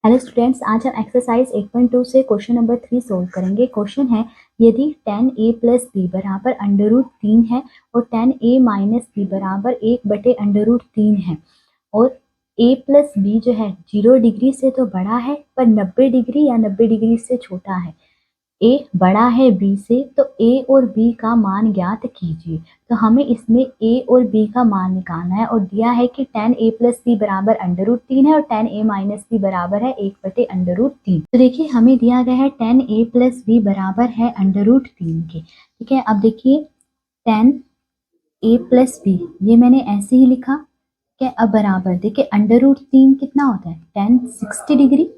Hello students, आज हम exercise 8.2 से क्वेश्चन नंबर 3 सोल्व करेंगे। क्वेश्चन है, यदि tan a प्लस बी बराबर अंडर रूट 3 है और tan a माइनस बी बराबर 1/√3 है और a प्लस बी जो है 0 डिग्री से तो बड़ा है पर 90 डिग्री या 90 डिग्री से छोटा है, ए बड़ा है बी से, तो ए और बी का मान ज्ञात कीजिए। तो हमें इसमें ए और बी का मान निकालना है और दिया है कि tan a प्लस बी बराबर अंडर रूट 3 है और tan a माइनस बी बराबर है 1/√3। तो देखिए हमें दिया गया है tan a प्लस बी बराबर है अंडर रूट 3 के। ठीक है, अब देखिए tan a प्लस बी ये मैंने ऐसे ही लिखा। ठीक है, अब बराबर देखिए अंडर रूट 3 कितना होता है, tan 60 डिग्री।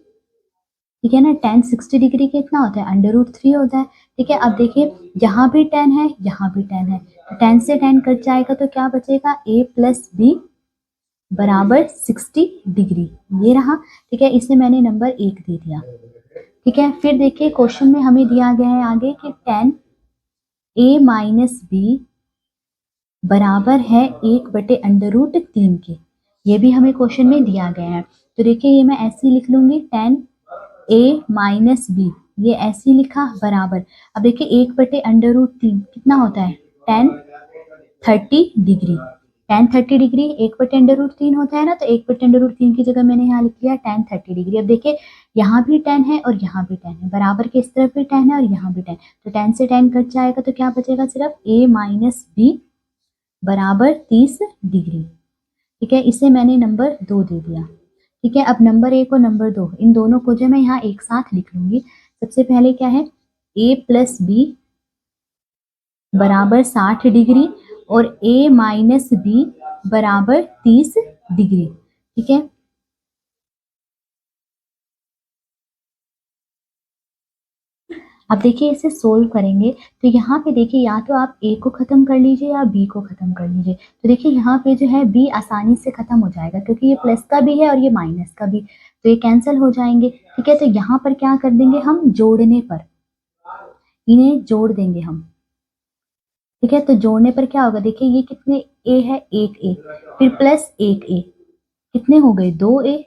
ठीक है ना, tan 60 डिग्री कितना होता है, अंडर रूट 3 होता है। ठीक है, अब देखिए यहाँ भी tan है, यहाँ भी tan है, तो tan से tan कट जाएगा तो क्या बचेगा, a प्लस बी बराबर 60 डिग्री, ये रहा। ठीक है, इसे मैंने नंबर 1 दे दिया। ठीक है, फिर देखिए क्वेश्चन में हमें दिया गया है आगे कि tan a माइनस बी बराबर है 1/√3 के। ये भी हमें क्वेश्चन में दिया गया है। तो देखिए ये मैं ऐसे ही लिख लूंगी, tan a माइनस बी, ये ऐसे ही लिखा बराबर। अब देखिए 1/√3 कितना होता है, tan 30 डिग्री। tan 30 डिग्री 1/√3 होता है ना, तो 1/√3 की जगह मैंने यहाँ लिख लिया tan 30 डिग्री। अब देखिए यहाँ भी tan है और यहाँ भी tan है, बराबर के इस तरफ भी tan है और यहाँ भी tan, तो tan से tan कट जाएगा तो क्या बचेगा, सिर्फ a माइनस बी बराबर 30 डिग्री। ठीक है, इसे मैंने नंबर 2 दे दिया। ठीक है, अब नंबर 1 और नंबर 2 इन दोनों को जो मैं यहाँ एक साथ लिख लूंगी। सबसे पहले क्या है, a प्लस बी बराबर 60 डिग्री और a माइनस बी बराबर 30 डिग्री। ठीक है, अब देखिए इसे सोल्व करेंगे तो यहाँ पे देखिए या तो आप a को खत्म कर लीजिए या b को खत्म कर लीजिए। तो देखिए यहाँ पे जो है b आसानी से खत्म हो जाएगा क्योंकि ये प्लस का भी है और ये माइनस का भी, तो ये कैंसिल हो जाएंगे। ठीक है, तो यहाँ पर क्या कर देंगे, हम जोड़ने पर इन्हें जोड़ देंगे हम। ठीक है, तो जोड़ने पर क्या होगा, देखिए ये कितने a है, एक a, फिर प्लस एक a, कितने हो गए, 2a,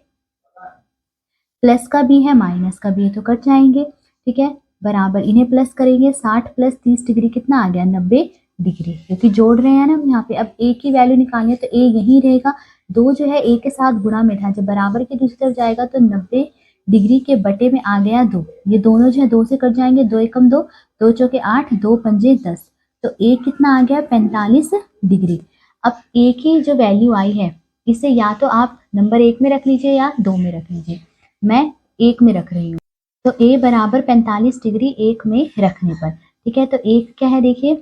प्लस का भी है माइनस का भी है तो कट जाएंगे। ठीक है, बराबर इन्हें प्लस करेंगे, 60 प्लस 30 डिग्री कितना आ गया, 90 डिग्री, क्योंकि जोड़ रहे हैं ना हम यहाँ पे। अब a की वैल्यू निकालनी है तो a यही रहेगा, 2 जो है a के साथ गुणा में था, जब बराबर के दूसरी तरफ जाएगा तो 90 डिग्री के बटे में आ गया 2, ये दोनों जो है 2 से कट जाएंगे, 2 एकम 2, 2 चौके 8, 2 पंजे 10, तो a कितना आ गया, 45 डिग्री। अब a की जो वैल्यू आई है इसे या तो आप नंबर 1 में रख लीजिए या 2 में रख लीजिए, मैं 1 में रख रही हूँ। तो a बराबर 45 डिग्री 1 में रखने पर। ठीक है, तो एक क्या है, देखिए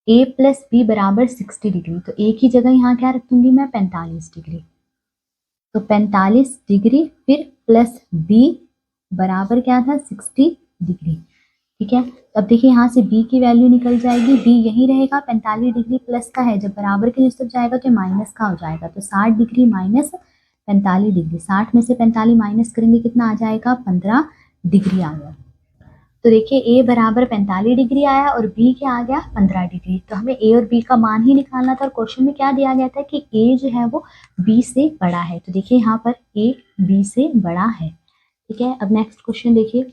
a प्लस बी बराबर 60 डिग्री, तो a की जगह यहाँ क्या रख दूंगी मैं, 45 डिग्री, तो 45 डिग्री फिर प्लस b बराबर क्या था, 60 डिग्री। ठीक है, अब देखिए यहाँ से b की वैल्यू निकल जाएगी, b यही रहेगा, 45 डिग्री प्लस का है, जब बराबर के दूसरी तरफ जाएगा तो माइनस का हो जाएगा, तो 60 डिग्री माइनस 45 डिग्री, 60 में से 45 माइनस करेंगे कितना आ जाएगा, 15 डिग्री आ गया। तो देखिए a बराबर 45 डिग्री आया और b क्या आ गया, 15 डिग्री। तो हमें a और b का मान ही निकालना था और क्वेश्चन में क्या दिया गया था कि a जो है वो b से बड़ा है, तो देखिए यहाँ पर a b से बड़ा है। ठीक है, अब नेक्स्ट क्वेश्चन देखिए,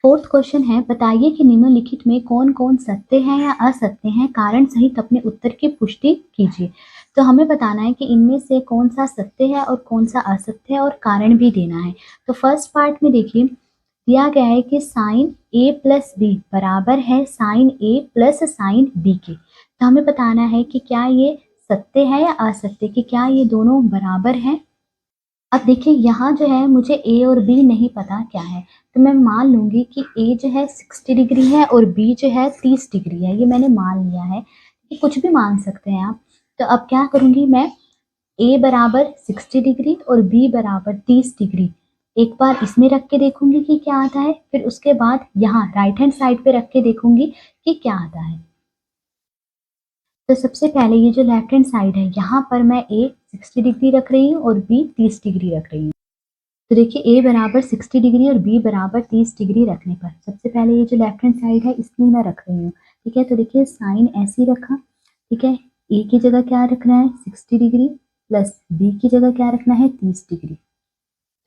फोर्थ क्वेश्चन है, बताइए कि निम्नलिखित में कौन कौन सत्य है या असत्य है, कारण सहित अपने उत्तर की पुष्टि कीजिए। तो हमें बताना है कि इनमें से कौन सा सत्य है और कौन सा असत्य है और कारण भी देना है। तो फर्स्ट पार्ट में देखिए दिया गया है कि साइन a प्लस बी बराबर है sine a plus sine b के। तो हमें बताना है कि क्या ये सत्य है या असत्य, कि क्या ये दोनों बराबर है। अब देखिए यहाँ जो है मुझे a और b नहीं पता क्या है, तो मैं मान लूंगी कि a जो है 60 डिग्री है और b जो है 30 डिग्री है, ये मैंने मान लिया है, कि कुछ भी मान सकते हैं आप। तो अब क्या करूंगी मैं, a बराबर 60 डिग्री और b बराबर 30 डिग्री एक बार इसमें रख के देखूंगी कि क्या आता है, फिर उसके बाद यहाँ राइट हैंड साइड पे रख के देखूंगी कि क्या आता है। तो सबसे पहले ये जो लेफ्ट हैंड साइड है यहाँ पर मैं a 60 डिग्री रख रही हूँ और b 30 डिग्री रख रही हूँ। तो देखिए a बराबर 60 डिग्री और b बराबर 30 डिग्री रखने पर सबसे पहले ये जो लेफ्ट हैंड साइड है इसमें मैं रख रही हूँ। ठीक है, तो देखिए साइन ऐसे ही रखा। ठीक है, a की जगह क्या रखना है, 60 डिग्री प्लस b की जगह क्या रखना है, 30 डिग्री।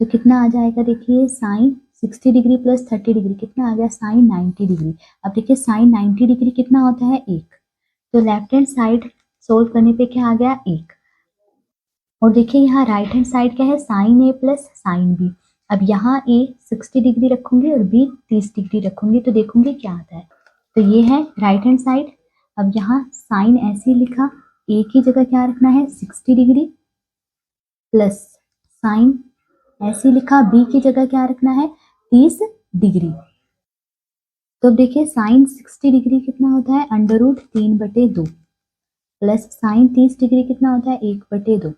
तो कितना आ जाएगा, देखिए साइन 60 डिग्री प्लस 30 डिग्री कितना आ गया, साइन 90 डिग्री। अब देखिए साइन 90 डिग्री कितना होता है, 1। तो लेफ्ट हैंड साइड सोल्व करने पे क्या आ गया, 1। और देखिए यहाँ राइट हैंड साइड क्या है, साइन ए प्लस साइन बी। अब यहाँ ए 60 डिग्री रखूंगी और बी 30 डिग्री रखूंगी तो देखूंगी क्या आता है। तो ये है राइट हैंड साइड। अब यहाँ साइन ऐसे लिखा, ए की जगह क्या रखना है 60 डिग्री प्लस साइन ऐसे लिखा, बी की जगह क्या रखना है 30 डिग्री। तो अब देखिए साइन 60 डिग्री कितना होता है, under root 3/2 plus sine 30 degree कितना होता है, 1/2।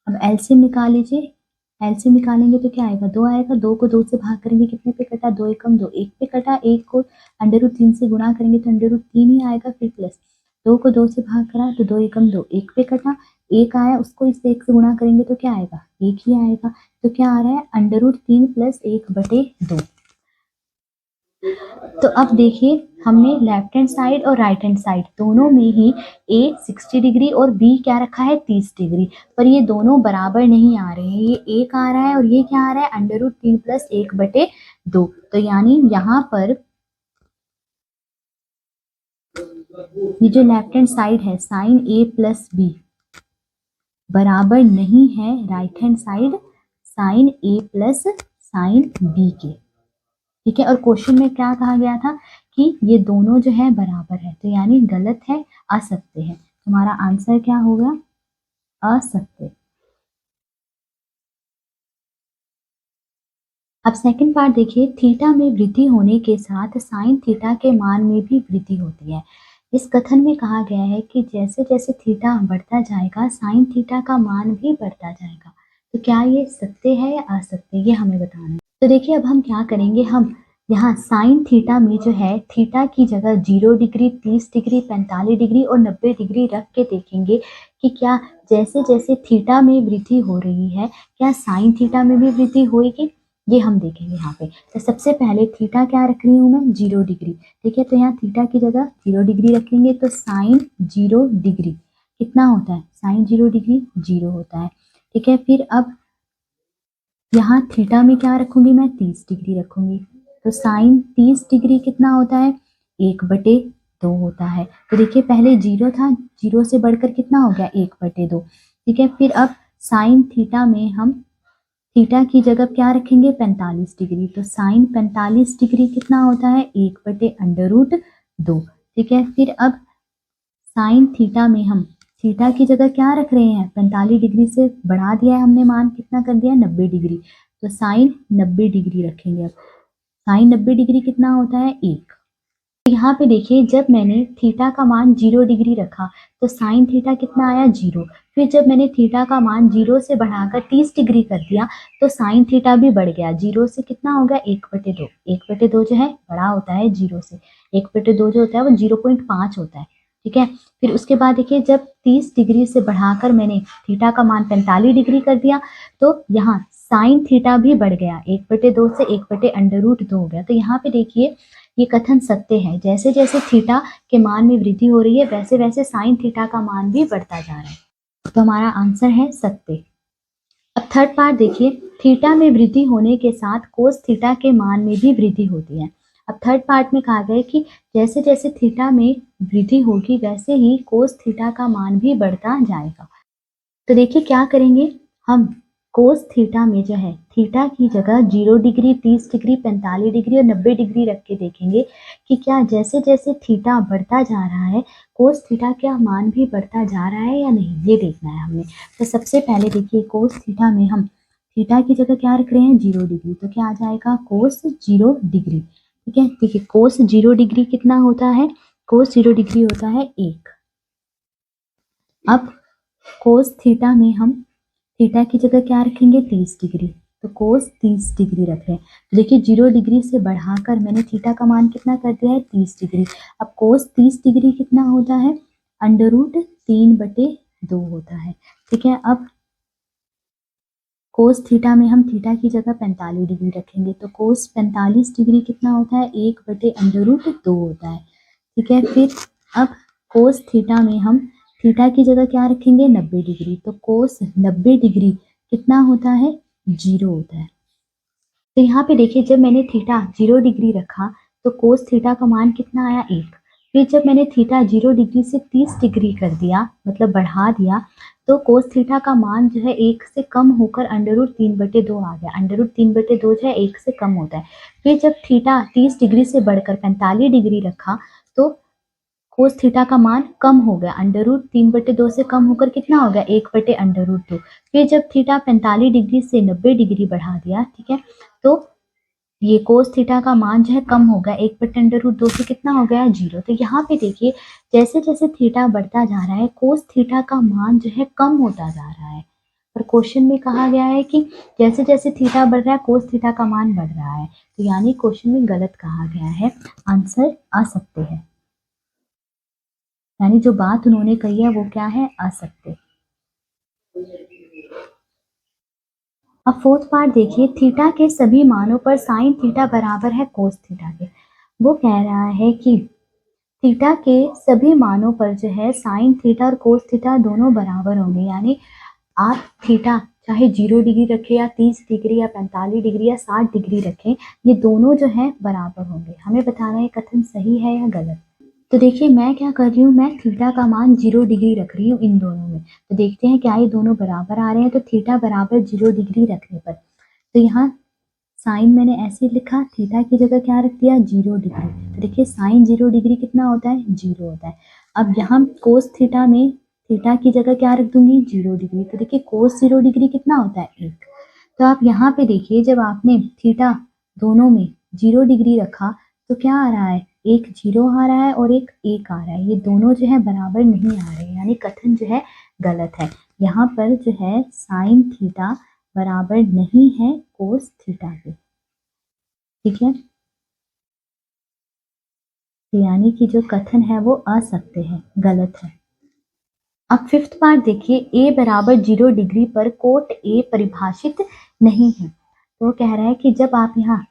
अब एलसीएम निकाल लीजिए, एलसीएम निकालेंगे तो क्या आएगा, 2 आएगा। 2 को 2 से भाग करेंगे कितने पे कटा, 2 एकम 2, 1 पे कटा। 1 को अंडर रूट 3 से गुणा करेंगे तो अंडर रूट 3 ही आएगा, फिर प्लस 2 को 2 से भाग करा तो 2 एकम 2, 1 पे कटा। 1 आया, उसको इस 1 से गुणा करेंगे तो क्या आएगा, 1 ही आएगा। तो क्या आ रहा है, अंडर रूट 3 प्लस 1/2। तो अब देखिए हमने लेफ्ट हैंड साइड और राइट हैंड साइड दोनों में ही ए 60 डिग्री और बी क्या रखा है 30 डिग्री, पर ये दोनों बराबर नहीं आ रहे हैं। ये 1 आ रहा है और ये क्या आ रहा है, अंडर रूट 3 प्लस 1/2। तो यानी यहाँ पर ये जो लेफ्ट हैंड साइड है साइन ए प्लस बी बराबर नहीं है राइट हैंड साइड साइन ए प्लस साइन बी के। ठीक है, और क्वेश्चन में क्या कहा गया था कि ये दोनों जो है बराबर है, तो यानी गलत है, असत्य है। तुम्हारा आंसर क्या होगा, असत्य। अब सेकंड पार्ट देखिए, थीटा में वृद्धि होने के साथ साइन थीटा के मान में भी वृद्धि होती है। इस कथन में कहा गया है कि जैसे जैसे थीटा बढ़ता जाएगा साइन थीटा का मान भी बढ़ता जाएगा। तो क्या ये सत्य है या असत्य, ये हमें बताना है। तो देखिए अब हम क्या करेंगे, हम यहाँ साइन थीटा में जो है थीटा की जगह 0 डिग्री 30 डिग्री 45 डिग्री और 90 डिग्री रख के देखेंगे कि क्या जैसे जैसे थीटा में वृद्धि हो रही है क्या साइन थीटा में भी वृद्धि होगी, ये हम देखेंगे यहाँ पे। तो सबसे पहले थीटा क्या रख रही हूँ मैं, 0 डिग्री। ठीक है, तो यहाँ थीटा की जगह 0 डिग्री रखेंगे तो साइन 0 डिग्री कितना होता है, साइन 0 डिग्री 0 होता है। ठीक है, फिर अब यहाँ थीटा में क्या रखूंगी मैं, 30 डिग्री रखूंगी। तो साइन 30 डिग्री कितना होता है, 1/2 होता है। तो देखिए पहले 0 था, 0 से बढ़कर कितना हो गया, 1/2। ठीक है, फिर अब साइन थीटा में हम थीटा की जगह क्या रखेंगे, 45 डिग्री। तो साइन 45 डिग्री कितना होता है, 1/√2। ठीक है, फिर अब साइन थीटा में हम थीटा की जगह क्या रख रहे हैं, 45 डिग्री से बढ़ा दिया है हमने, मान कितना कर दिया, 90 डिग्री। तो साइन 90 डिग्री रखेंगे। अब साइन 90 डिग्री कितना होता है, 1। यहाँ पे देखिए जब मैंने थीटा का मान 0 डिग्री रखा तो साइन थीटा कितना आया, 0। फिर जब मैंने थीटा का मान 0 से बढ़ाकर 30 डिग्री कर दिया तो साइन थीटा भी बढ़ गया, 0 से कितना हो गया, 1/2। 1/2 जो है बड़ा होता है 0 से, 1/2 जो होता है वो 0.5 होता है। ठीक है, फिर उसके बाद देखिए जब 30 डिग्री से बढ़ाकर मैंने थीटा का मान 45 डिग्री कर दिया तो यहाँ साइन थीटा भी बढ़ गया, 1/2 से 1/√2 हो गया। तो यहाँ पे देखिए ये कथन सत्य है, जैसे जैसे थीटा के मान में वृद्धि हो रही है वैसे वैसे साइन थीटा का मान भी बढ़ता जा रहा है। तो हमारा आंसर है सत्य। अब थर्ड पार्ट देखिए, थीटा में वृद्धि होने के साथ कोस थीटा के मान में भी वृद्धि होती है। अब थर्ड पार्ट में कहा गया है कि जैसे जैसे थीटा में वृद्धि होगी वैसे ही कोस थीटा का मान भी बढ़ता जाएगा। तो देखिए क्या करेंगे, हम कोस थीटा में जो है थीटा की जगह 0 डिग्री 30 डिग्री 45 डिग्री और 90 डिग्री रख के देखेंगे कि क्या जैसे जैसे थीटा बढ़ता जा रहा है कोस थीटा का मान भी बढ़ता जा रहा है या नहीं, ये देखना है हमने। तो सबसे पहले देखिए कोस थीटा में हम थीटा की जगह क्या रख रहे हैं, 0 डिग्री। तो क्या आ जाएगा, कोस 0 डिग्री। ठीक है, देखिए कोस 0 डिग्री कितना होता है, कोस 0 डिग्री होता है 1। अब कोस थीटा में हम थीटा की जगह क्या रखेंगे, 30 डिग्री। तो कोस 30 डिग्री रख रहे हैं। तो देखिए 0 डिग्री से बढ़ाकर मैंने थीटा का मान कितना कर दिया है, 30 डिग्री। अब कोस 30 डिग्री कितना होता है, √3/2 होता है। ठीक है, अब कोस थीटा में हम थीटा की जगह 45 डिग्री रखेंगे तो कोस 45 डिग्री कितना होता है, 1/√2 होता है। ठीक है, फिर अब कोस थीटा में हम थीटा की जगह क्या रखेंगे, 90 डिग्री। तो कोस 90 डिग्री कितना होता है, 0 होता है। तो यहाँ पे देखिए जब मैंने थीटा 0 डिग्री रखा तो कोस थीटा का मान कितना आया 1। फिर जब मैंने थीटा 0 डिग्री से 30 डिग्री कर दिया मतलब बढ़ा दिया तो कोस थीटा का मान जो है 1 से कम होकर √3/2 आ गया। √3/2 जो है 1 से कम होता है। फिर जब थीटा 30 डिग्री से बढ़कर 45 डिग्री रखा तो कोस थीटा का मान कम हो गया। √3/2 से कम होकर कितना हो गया 1/√2। फिर जब थीटा 45 डिग्री से 90 डिग्री बढ़ा दिया, ठीक है, तो ये कोस थीटा का मान जो है कम हो गया 1/√2 से कितना हो गया 0। तो यहाँ पे देखिए जैसे जैसे थीटा बढ़ता जा रहा है कोस थीटा का मान जो है कम होता जा रहा है। और क्वेश्चन में कहा गया है कि जैसे जैसे थीटा बढ़ रहा है कोस थीटा का मान बढ़ रहा है। तो यानी क्वेश्चन में गलत कहा गया है, आंसर असत्य है। यानी जो बात उन्होंने कही है वो क्या है, असत्य। अब फोर्थ पार्ट देखिए, थीटा के सभी मानों पर साइन थीटा बराबर है कोस थीटा के। वो कह रहा है कि थीटा के सभी मानों पर जो है साइन थीटा और कोस थीटा दोनों बराबर होंगे। यानी आप थीटा चाहे 0 डिग्री रखें या 30 डिग्री या 45 डिग्री या 60 डिग्री रखें, ये दोनों जो है बराबर होंगे। हमें बताना है कथन सही है या गलत। तो देखिए मैं क्या कर रही हूँ, मैं थीटा का मान 0 डिग्री रख रही हूँ इन दोनों में। तो देखते हैं क्या ये दोनों बराबर आ रहे हैं। तो थीटा बराबर 0 डिग्री रखने पर तो यहाँ साइन मैंने ऐसे लिखा, थीटा की जगह क्या रख दिया 0 डिग्री। तो देखिए साइन 0 डिग्री कितना होता है 0 होता है। अब यहाँ कोस थीटा में थीटा की जगह क्या रख दूंगी 0 डिग्री। तो देखिए कोस 0 डिग्री कितना होता है 1। तो आप यहाँ पे देखिए जब आपने थीटा दोनों में 0 डिग्री रखा तो क्या आ रहा है, एक 0 आ रहा है और एक 1 आ रहा है। ये दोनों जो है बराबर नहीं आ रहे, यानी कथन जो है गलत है। यहाँ पर जो है साइन थीटा बराबर नहीं है कोस थीटा के, ठीक है। तो यानी कि जो कथन है वो असत्य है, गलत है। अब फिफ्थ पार्ट देखिए, a बराबर 0 डिग्री पर कोट a परिभाषित नहीं है। तो वो कह रहा है कि जब आप यहाँ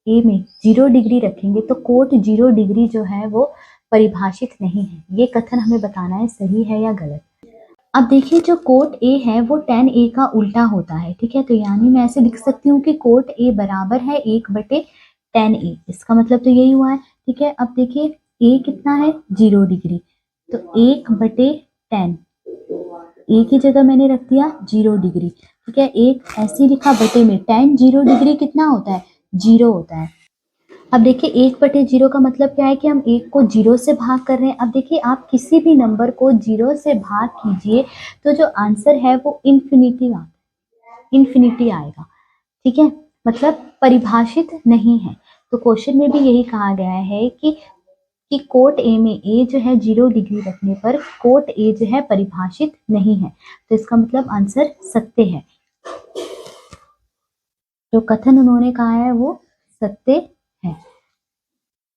a में 0 डिग्री रखेंगे तो कोट 0 डिग्री जो है वो परिभाषित नहीं है। ये कथन हमें बताना है सही है या गलत। अब देखिए जो कोट a है वो tan a का उल्टा होता है, ठीक है। तो यानी मैं ऐसे लिख सकती हूँ कि कोट a बराबर है 1/tan a। इसका मतलब तो यही हुआ है, ठीक है। अब देखिए a कितना है 0 डिग्री, तो 1/tan a की जगह मैंने रख दिया 0 डिग्री, ठीक है। एक ऐसे लिखा बटे में, tan 0 डिग्री कितना होता है 0 होता है। अब देखिए 1/0 का मतलब क्या है कि हम 1 को 0 से भाग कर रहे हैं। अब देखिए आप किसी भी नंबर को 0 से भाग कीजिए तो जो आंसर है वो इन्फिनिटी आएगा, ठीक है। मतलब परिभाषित नहीं है। तो क्वेश्चन में भी यही कहा गया है कि कोट ए में ए जो है 0 डिग्री रखने पर कोट ए जो है परिभाषित नहीं है। तो इसका मतलब आंसर सत्य है। जो कथन उन्होंने कहा है वो सत्य है।